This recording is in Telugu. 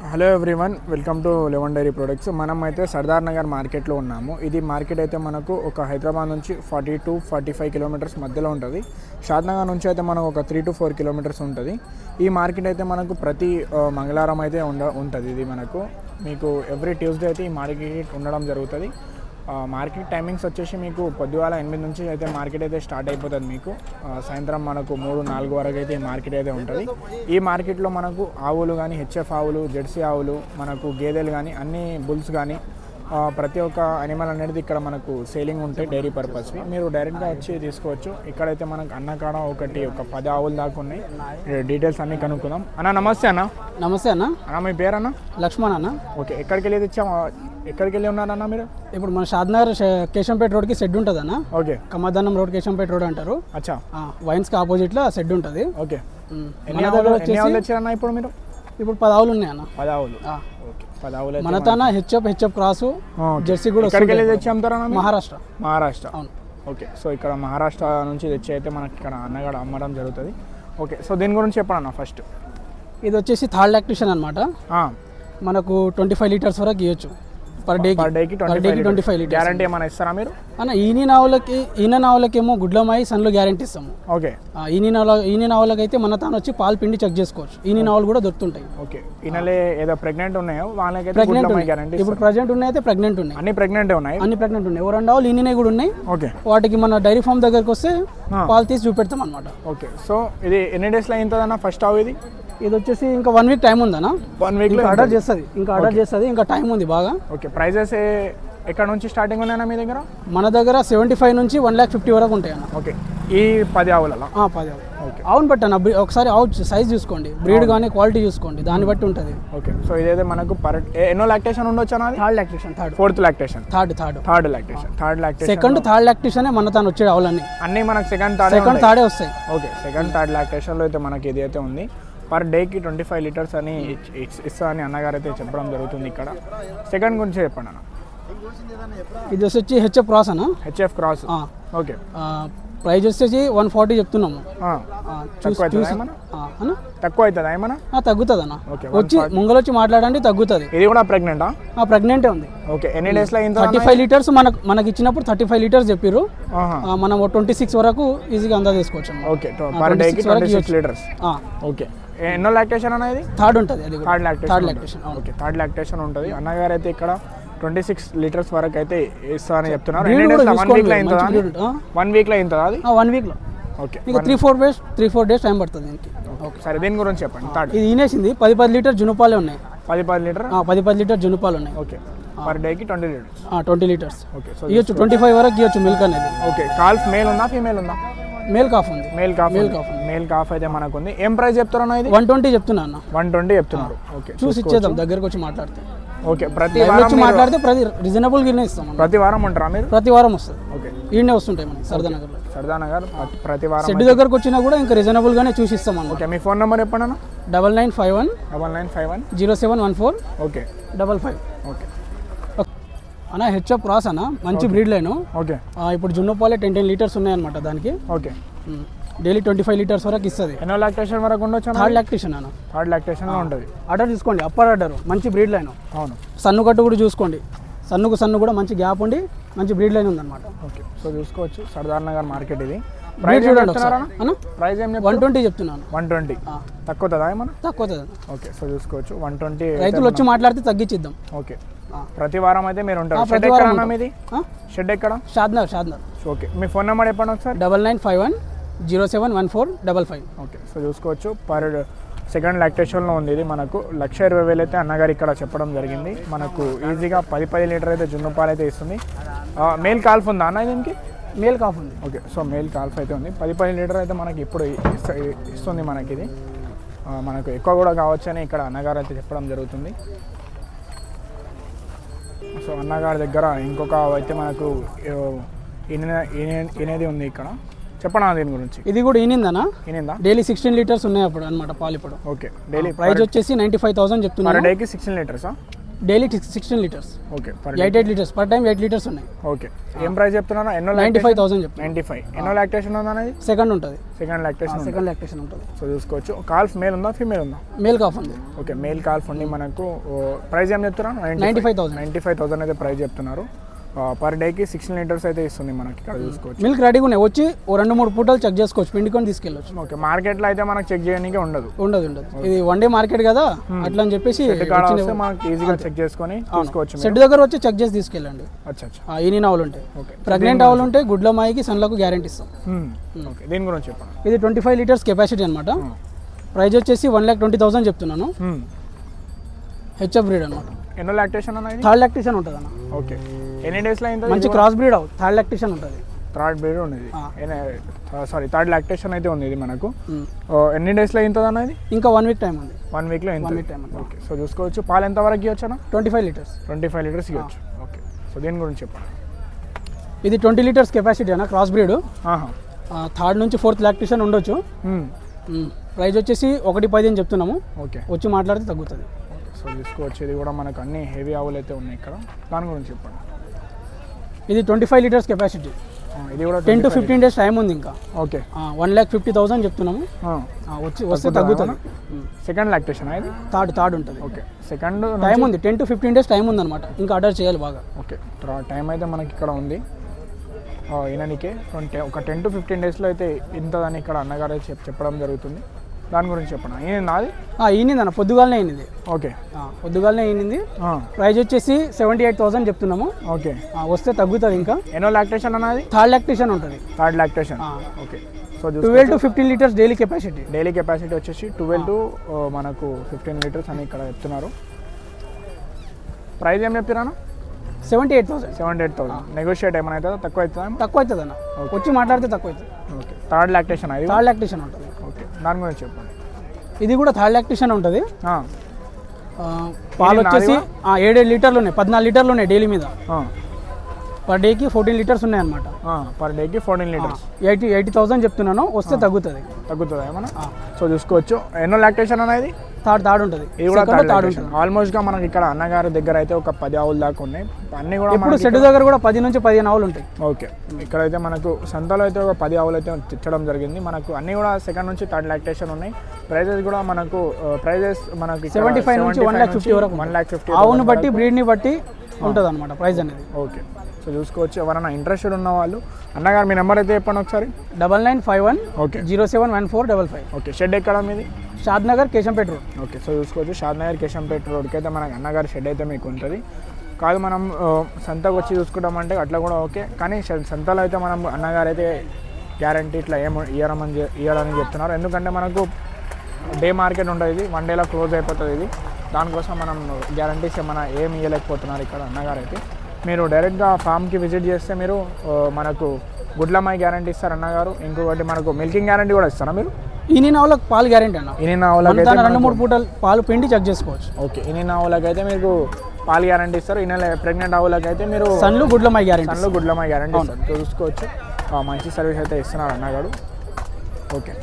Hello everyone, welcome to Leven dairy products. మనం అయితే సర్దార్ నగర్ మార్కెట్లో ఉన్నాము. ఇది మార్కెట్ అయితే మనకు ఒక హైదరాబాద్ నుంచి 40 to 45 కిలోమీటర్స్ మధ్యలో ఉంటుంది. షాద్నగర్ నుంచి అయితే మనకు ఒక 3 to 4 కిలోమీటర్స్ ఉంటుంది. ఈ మార్కెట్ అయితే మనకు ప్రతి మంగళవారం అయితే ఉంటుంది. ఇది మనకు మీకు ఎవ్రీ ట్యూస్డే అయితే ఈ మార్కెట్ ఉండడం జరుగుతుంది. మార్కెట్ టైమింగ్స్ వచ్చేసి మీకు పొద్దుగాల 8 నుంచి అయితే మార్కెట్ అయితే స్టార్ట్ అయిపోతుంది. మీకు సాయంత్రం మనకు 3-4 వరకు అయితే ఈ మార్కెట్ అయితే ఉంటుంది. ఈ మార్కెట్లో మనకు ఆవులు కానీ, హెచ్ఎఫ్ ఆవులు, జెర్సీ ఆవులు, మనకు గేదెలు కానీ, అన్ని బుల్స్ కానీ, ప్రతి ఒక్క అనిమల్ అనేది ఇక్కడ మనకు సేలింగ్ ఉంటాయి డైరీ పర్పస్వి. మీరు డైరెక్ట్గా వచ్చి తీసుకోవచ్చు. ఇక్కడైతే మనకు అన్నకాడ ఒక 10 ఆవులు దాకా ఉన్నాయి. డీటెయిల్స్ అన్నీ కనుక్కుందాం. అన్న నమస్తే అన్న. నమస్తే అన్న. అన్న మీ పేరు అన్న? లక్ష్మణ్ అన్న. ఓకే, ఎక్కడికి వెళ్ళి ఉన్నారన్న మీరు? ఇప్పుడు మన షాద్నగర్ కేశంపేట రోడ్కి షెడ్ ఉంటుంది అన్న. ఓకే, కమ్మదన్నం రోడ్ కేశంపేట రోడ్ అంటారు. అచ్చా, వైన్స్కి ఆపోజిట్లో షెడ్ ఉంటుంది. ఓకే, ఎన్ని ఆవులు తెచ్చారన్న ఇప్పుడు మీరు? ఇప్పుడు 10 ఆవులు ఉన్నాయి అన్న. 10 ఆవులు. ఓకే, 10 ఆవులు. మన తాన హెచ్ఎఫ్ క్రాస్, జెర్సీ కూడా ఎక్కడికి వెళ్ళి తెచ్చామతారా? మహారాష్ట్ర. అవును. ఓకే, సో ఇక్కడ మహారాష్ట్ర నుంచి తెచ్చి అయితే మనకి ఇక్కడ అన్నగడ అమ్మడం జరుగుతుంది. ఓకే, సో దీని గురించి చెప్పండి ఫస్ట్. ఇది వచ్చేసి థర్డ్ లాక్టేషన్ అనమాట. మనకు 25 లీటర్స్ వరకు ఇవ్వచ్చు పర్ డేకి 25 లీటర్స్. గ్యారంటీ ఏమైనా ఇస్తారా మీరు? అన్న ఈయన ఆవులకేమో గుడ్లమాయి సన్లు గ్యారంటీ ఇస్తాము. ఓకే, ఈయన ఆవులకి అయితే మన తాను వచ్చి పాలు పిండి చెక్ చేసుకోవచ్చు. ఈయన ఆవులు కూడా దొరుకుతుంటాయి. ఓకే, ఈయనలే ఏదో ప్రెగ్నెంట్ ఉన్నాయో వాళ్ళకి గ్యారంటీ. ఇప్పుడు ప్రెజెంట్ ఉన్నాయి అయితే ప్రెగ్నెంట్ ఉన్నాయి. అన్ని ప్రెగ్నెంట్ ఉన్నాయి. ఓ 2 ఆవులు ఈయన కూడా ఉన్నాయి. ఓకే, వాటికి మన డైరీ ఫామ్ దగ్గరకు వస్తే పాలు తీసి చూపెడతాం అనమాట. ఓకే, సో ఇది ఎన్ని డేస్లో అయింటుందన్న ఫస్ట్ ఆవు? ఇది వచ్చేసి ఇంకా 1 వీక్ టైం ఉందన్న. 1 వీక్లో ఆర్డర్ చేస్తుంది. ఇంకా టైం ఉంది బాగా. ఓకే, ప్రైజెస్ ఎక్కడ నుంచి స్టార్టింగ్ ఉన్నాయన్నా మీ దగ్గర? మన దగ్గర 75 నుంచి 1,50,000 వరకు ఉంటాయి అన్న. ఓకే, ఈ 10 ఆవులలో? 10 ఆవులు. ఓకే, అవును బట్ అన్న ఒకసారి ఆవు సైజ్ చూసుకోండి, బ్రీడ్ కానీ క్వాలిటీ చూసుకోండి, దాన్ని బట్టి ఉంటుంది. ఓకే, సో ఇదైతే మనకు ఎన్నో లాక్టేషన్ ఉండొచ్చు అన్న? Third lactation. Fourth lactation. Third lactation. Second third lactation మన తాను వచ్చే ఆవులన్నీ అన్నీ మనకు సెకండ్ థర్డే వస్తాయి. ఓకే, సెకండ్ థర్డ్ లాక్టేషన్లో అయితే మనకి ఇది అయితే ఉంది. పర్ డేకి 25 లీటర్స్ అని ఇస్తా అని అన్నగారు అయితే చెప్పడం జరుగుతుంది. ఇక్కడ సెకండ్ గురించి చెప్పండి అన్న. ఇది వచ్చి హెచ్ఎఫ్ క్రాస్ అన్న. HF cross. ఓకే, ప్రైజ్ వచ్చేసి 140 చెప్తున్నాము. తక్కువ అవుతుందా ఏమన్నా? తగ్గుతుంది అన్న. వచ్చి ముంగలొచ్చి మాట్లాడండి, తగ్గుతుంది. ఇది కూడా ప్రెగ్నెంటా? ప్రెగ్నెంటే ఉంది. ఓకే, ఎన్ని డేస్ లో? 35 లీటర్స్ మనకి ఇచ్చినప్పుడు 35 లీటర్స్ చెప్పారు. మనం 26 వరకు ఈజీగా అందా తీసుకోవచ్చు. ఓకే, పర్ డేకి 26 లీటర్స్. ఓకే, ఎన్నో లాక్టేషన్ అనేది? థర్డ్ ఉంటుంది. అది third lactation. Okay, third lactation ఉంటుంది. అన్నగారు అయితే ఇక్కడ 26 లీటర్స్ వరకు అయితే ఇస్తా అని చెప్తున్నారు. 1 వీక్లో అయిందా? 1 వీక్లో అయిందా అది? 1 వీక్లో. ఓకే, ఇంకా 3-4 డేస్ టైం పడుతుంది దీనికి. ఓకే, సరే దీని గురించి చెప్పండి. ఇది ఈనేసింది 10 లీటర్ జునుపాలే ఉన్నాయి. 10 లీటర్ జునుపాలు ఉన్నాయి. ఓకే, పర్ డేకి 20 లీటర్స్. ఓకే, సో ఇవ్వచ్చు 25 వరకు ఇవ్వచ్చు మిల్క్ అనేది. ఓకే, కాల్ఫ్ మేల్ ఉందా ఫీమేల్ ఉందా? మేల్ కాఫ్ ఉంది. మేల్ కాఫ్ అయితే మనకు ఉంది. ఏం ప్రైస్ చెప్తారన్నా? ఇది 120 చెప్తున్నా అన్న. 120 చెప్తున్నారు. ఓకే, చూసి ఇచ్చేద్దాం దగ్గరకు వచ్చి మాట్లాడితే. ఓకే, ప్రతి వారం మాట్లాడితే రీజనబుల్ గినే ఇస్తాం. ప్రతి వారం ఉంటారా మీరు? ప్రతి వారం వస్తుంది. ఓకే, ఈడనే వస్తుంటాయి మనకి సర్దానగర్ ప్రతి వారం. షెడ్ దగ్గరకు వచ్చినా కూడా ఇంకా రీజనబుల్ గానే చూసి ఇస్తాం అన్న. ఓకే, మీ ఫోన్ నెంబర్ చెప్పండి అన్న. 9951 0714 ఓకే 55. ఓకే అన్న, హెచ్ఎఫ్ క్రాస్ అన్న, మంచి బ్రీడ్ లైన్. ఓకే, ఇప్పుడు జున్నుపాలే 10 లీటర్స్ ఉన్నాయన్నమాట దానికి. ఓకే, డైలీ 25 లీటర్స్ వరకు ఇస్తుంది. ఎన్నో లాక్టేషన్ వరకు ఉండొచ్చు? థర్డ్ లాక్టేషన్ అన్న. థర్డ్ లాక్టేషన్ లో ఉంటుంది. ఆర్డర్ తీసుకోండి, అప్పర్ ఆర్డర్. మంచి బ్రీడ్ లైన్. అవును, సన్ను కట్టు కూడా చూసుకోండి. సన్ను కూడా మంచి గ్యాప్ ఉండి మంచి బ్రీడ్ లైన్ ఉందన్నమాట. ఓకే, సో చూసుకోవచ్చు సర్దార్ నగర్ మార్కెట్ ఇది. ప్రైస్ చూడండి అన్న. ప్రైస్ ఏం 120 చెప్తున్నాను. 120 తక్కువదా ఏమన్నా? తక్కువ. ఓకే, సో చూసుకోవచ్చు 120. రైతులు వచ్చి మాట్లాడితే తగ్గించిద్దాం. ఓకే, ప్రతి వారం అయితే మీరు ఉంటారు. షెడ్ ఎక్కడ? షాద్నగర్. ఓకే, మీ ఫోన్ నెంబర్ చెప్పండి ఒకసారి. 9951 0714 ఓకే, సో చూసుకోవచ్చు పర్ సెకండ్ లాక్టేషన్లో ఉంది. ఇది మనకు 1,20,000 అయితే అన్నగారు ఇక్కడ చెప్పడం జరిగింది. మనకు ఈజీగా 10 లీటర్ అయితే జున్ను పాలు అయితే ఇస్తుంది. మేల్ కాల్ఫ్ ఉందా అన్న దీనికి? మేల్ కాఫ్ ఉంది. ఓకే, సో మేల్ కాల్ఫ్ అయితే ఉంది. 10 లీటర్ అయితే మనకి ఇప్పుడు ఇస్తుంది మనకి. ఇది మనకు ఎక్కువ కూడా కావచ్చని ఇక్కడ అన్నగారు అయితే చెప్పడం జరుగుతుంది. సో అన్నగారి దగ్గర ఇంకొక అయితే మనకు ఈనేది ఉంది ఇక్కడ. చెప్పనా దీని గురించి? ఇది కూడా ఈనిందా? డైలీ 16 లీటర్స్ ఉన్నాయి అప్పుడు అనమాట పాలు ఇప్పుడు. ఓకే, డైలీ ప్రైస్ వచ్చేసి 95,000 చెప్తున్నారు. డేకి 16 లీటర్సా? Daily 16 litres. Okay 8 litres per time 8 litres ఉన్నాయి. ఓకే ఏం ప్రైస్ చెప్తున్నారు? ఎన్నో 95,000 చెప్తున్నా. 95. ఎన్నో లాక్టేషన్ ఉంది అనేది? సెకండ్ ఉంటుంది. సెకండ్ లాక్టేషన్ ఉంటుంది. సో చూసుకోవచ్చు. కాల్ఫ్ మేల్ ఉందా ఫీమేల్ ఉందా? మేల్ కాఫ్ ఉంది. ఓకే మేల్ కాల్ఫ్ ఉండి మనకు ప్రైస్ ఏం చెప్తున్నారు? 95,000 అయితే ప్రైస్ చెప్తున్నారు. పర్ డేకి 16 లీటర్స్ అయితే ఇస్తుంది మనకి. ఇక్కడ చూసుకోవచ్చు. మిల్క్ రెడీగా ఉన్నాయి. వచ్చి 2-3 పూటలు చెక్ చేసుకోవచ్చు, పిండుకొని తీసుకెళ్ళవచ్చు. ఓకే మార్కెట్లో అయితే మనకు చెక్ చేయడానికి ఉండదు. ఇది వన్ డే మార్కెట్ కదా, అట్లా అని చెప్పేసి మనకి ఈజీగా చెక్ చేసుకొని తీసుకోవచ్చు. షెడ్ దగ్గర వచ్చి చెక్ చేసి తీసుకెళ్ళండి. ఈనిన్ ఆవులు ఉంటాయి, ప్రెగ్నెంట్ ఆవులు ఉంటాయి, గుడ్ల మాయికి సన్లకు గ్యారెంటీ ఇస్తాం. ఓకే దీని గురించి చెప్పండి. ఇది 25 లీటర్స్ కెపాసిటీ అనమాట. ప్రైస్ వచ్చేసి 1,20,000 చెప్తున్నాను. హెచ్ఎఫ్ బ్రీడ్ అనమాట. ఎన్నో లాక్టేషన్ అన్నది? థర్డ్ లాక్టేషన్ ఉంటుంది అన్న. ఓకే ఎన్ని డేస్లో అయింది? మంచి క్రాస్ బ్రీడ్ అవు. థర్డ్ లాక్టేషన్ ఉంటుంది. థర్డ్ బ్రీడ్ ఉన్నది. థర్డ్ లాక్టేషన్ అయితే ఉంది ఇది మనకు. ఎన్ని డేస్లో అవుతుంది అన్నది? ఇంకా 1 వీక్ టైం ఉంది. 1 వీక్లో టైం. ఓకే సో చూసుకోవచ్చు. పాలు ఎంత వరకు ఇవ్వచ్చు అన్న? 25 లీటర్స్ ఇవ్వచ్చు. ఓకే సో దీని గురించి చెప్పండి. ఇది 20 లీటర్స్ కెపాసిటీ అన్న, క్రాస్ బ్రీడ్. థర్డ్ నుంచి 4th లాక్టేషన్ ఉండొచ్చు. ప్రైస్ వచ్చేసి 1,10 అని చెప్తున్నాము. ఓకే వచ్చి మాట్లాడితే తగ్గుతుంది. సో తీసుకోవచ్చు. ఇది కూడా మనకు అన్ని హెవీ ఆవులు అయితే ఉన్నాయి ఇక్కడ. దాని గురించి చెప్పండి. ఇది 25 లీటర్స్ కెపాసిటీ. ఇది కూడా 10 to 15 డేస్ టైం ఉంది ఇంకా. ఓకే 1,50,000 చెప్తున్నాము. వస్తే తగ్గుతుంది. సెకండ్ లాక్టేషన్ ఇది? థర్డ్ ఉంటుంది. ఓకే సెకండ్ టైం ఉంది. 10 to 15 డేస్ టైం ఉంది అనమాట. ఇంకా ఆర్డర్ చేయాలి బాగా. ఓకే టైం అయితే మనకి ఇక్కడ ఉంది. ఈయనకే ఒక 10 to 15 డేస్లో అయితే ఇంతదని ఇక్కడ అన్నగారు చెప్పడం జరుగుతుంది. దాని గురించి చెప్పండి. ఈయన నాది? ఈయనింది అన్న, పొద్దుగాలనే అయినది. ఓకే పొద్దుగాలనే అయినది. ప్రైస్ వచ్చేసి 78,000 చెప్తున్నాము. ఓకే వస్తే తగ్గుతుంది ఇంకా. ఎన్నో లాక్టేషన్ అన్నది? థర్డ్ లాక్టేషన్ ఉంటుంది. Okay so 12 to 15 litres daily capacity. వచ్చేసి 12 to మనకు 15 లీటర్స్ అని ఇక్కడ చెప్తున్నారు. ప్రైస్ ఏం చెప్పారా? 78,000. నెగోషియేట్ ఏమైనా అవుతుందా? తక్కువ అవుతుంది అన్న. వచ్చి మాట్లాడితే తక్కువ అవుతుంది. ఓకే థర్డ్ లాక్టేషన్ ఉంటుంది. ఓకే దాని గురించి చెప్పండి. ఇది కూడా థర్డ్ లాక్టేషన్ ఉంటుంది. పాలు వచ్చేసి 7 లీటర్లు ఉన్నాయి, 14 లీటర్లు ఉన్నాయి డైలీ మీద. పర్ డేకి 14 లీటర్స్ ఉన్నాయి అనమాట. పర్ డేకి 14 లీటర్స్. 80,000 చెప్తున్నాను. వస్తే తగ్గుతుంది ఏమన్నా? సో చూసుకోవచ్చు. ఎన్నో లాక్టేషన్ అనేది? థర్డ్ ఉంటుంది. ఇది కూడా థర్డ్ ఉంటుంది. ఆల్మోస్ట్ గా మనకి ఇక్కడ అన్నగారి దగ్గర అయితే ఒక 10 ఆవులు దాకా ఉన్నాయి. అన్ని కూడా ఇప్పుడు షెడ్ దగ్గర కూడా 10 నుంచి 15 ఆవులు ఉంటాయి. ఓకే ఇక్కడైతే మనకు సంతలో అయితే ఒక 10 ఆవులు అయితే తెచ్చడం జరిగింది. మనకు అన్ని కూడా సెకండ్ నుంచి థర్డ్ లాక్టేషన్ ఉన్నాయి. ప్రైజెస్ కూడా మనకు మనకి 75 నుంచి 1,50,000 వరకు. 1,50,000 ఆవును బట్టి బ్రీడ్ని బట్టి ఉంటుంది అనమాట ప్రైస్ అనేది. ఓకే సో చూసుకోవచ్చు. ఎవరైనా ఇంట్రెస్టెడ్ ఉన్న వాళ్ళు అన్నగారు మీ నెంబర్ అయితే చెప్పండి ఒకసారి. 9951 ఓకే 071455. ఓకే షెడ్ ఎక్కడ మీది? Shadnagar Keshampet road. Okay so చూసుకోవచ్చు. షాద్ నగర్ కేశంపేట రోడ్కి అయితే మనకు అన్నగారి షెడ్ అయితే మీకు ఉంటుంది. కాదు మనం సంతకు వచ్చి చూసుకుంటామంటే అట్లా కూడా ఓకే. కానీ సంతలో అయితే మనం అన్నగారు అయితే గ్యారంటీ ఇట్లా ఇవ్వడానికి చెప్తున్నారు. ఎందుకంటే మనకు డే మార్కెట్ ఉంటుంది. ఇది 1 డేలో క్లోజ్ అయిపోతుంది. ఇది దానికోసం మనం గ్యారంటీస్ ఏమైనా ఏమి ఇవ్వలేకపోతున్నారు ఇక్కడ అన్నగారు అయితే. మీరు డైరెక్ట్గా ఫామ్కి విజిట్ చేస్తే మీరు మనకు గుడ్లమాయి గ్యారంటీ ఇస్తారు అన్నగారు. ఇంకొకటి మనకు మిల్కింగ్ గ్యారంటీ కూడా ఇస్తారా మీరు? ఈనిన్ ఆవులకు పాలు గ్యారంటీ అన్న. ఈనిన్ ఆవులకి 2-3 పూటలు పాలు పిండి చెక్ చేసుకోవచ్చు. ఓకే ఈనిన్ ఆవులకి అయితే మీకు పాలు గ్యారంటీ ఇస్తారు. ఈయన ప్రెగ్నెంట్ ఆవులకి అయితే మీరు సన్లు గుడ్లమాయి గ్యారంటీ ఇస్తారు. చూసుకోవచ్చు. మంచి సర్వీస్ అయితే ఇస్తున్నారు అన్నగారు. ఓకే